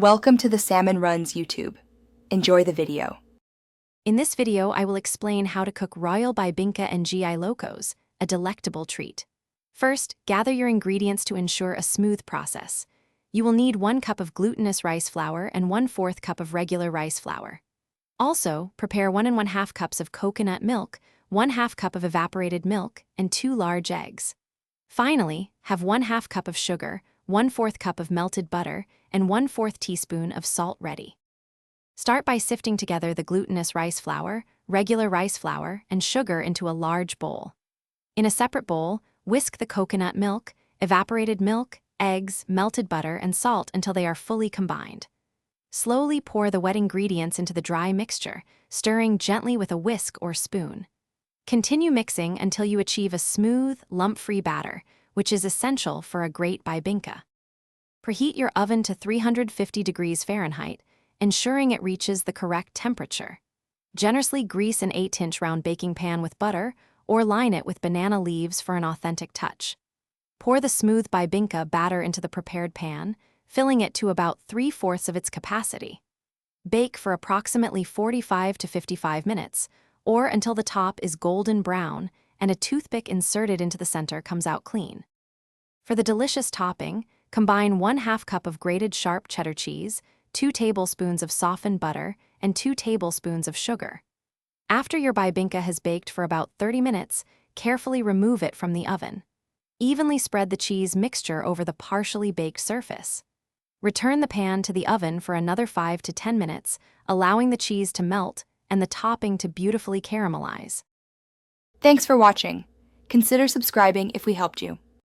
Welcome to the Salmon Runs YouTube. Enjoy the video. In this video, I will explain how to cook Royal Bibingka Ng Ilocos, a delectable treat. First, gather your ingredients to ensure a smooth process. You will need 1 cup of glutinous rice flour and 1/4 cup of regular rice flour. Also, prepare 1 1/2 cups of coconut milk, 1/2 cup of evaporated milk, and 2 large eggs. Finally, have 1/2 cup of sugar, 1/4 cup of melted butter, and 1/4 teaspoon of salt ready. Start by sifting together the glutinous rice flour, regular rice flour, and sugar into a large bowl. In a separate bowl, whisk the coconut milk, evaporated milk, eggs, melted butter, and salt until they are fully combined. Slowly pour the wet ingredients into the dry mixture, stirring gently with a whisk or spoon. Continue mixing until you achieve a smooth, lump-free batter, which is essential for a great bibingka. Preheat your oven to 350 degrees Fahrenheit, ensuring it reaches the correct temperature. Generously grease an 8-inch round baking pan with butter or line it with banana leaves for an authentic touch. Pour the smooth bibingka batter into the prepared pan, filling it to about 3/4 of its capacity. Bake for approximately 45 to 55 minutes, or until the top is golden brown and a toothpick inserted into the center comes out clean. For the delicious topping, combine 1/2 cup of grated sharp cheddar cheese, 2 tablespoons of softened butter, and 2 tablespoons of sugar. After your bibingka has baked for about 30 minutes, carefully remove it from the oven. Evenly spread the cheese mixture over the partially baked surface. Return the pan to the oven for another 5 to 10 minutes, allowing the cheese to melt and the topping to beautifully caramelize. Thanks for watching. Consider subscribing if we helped you.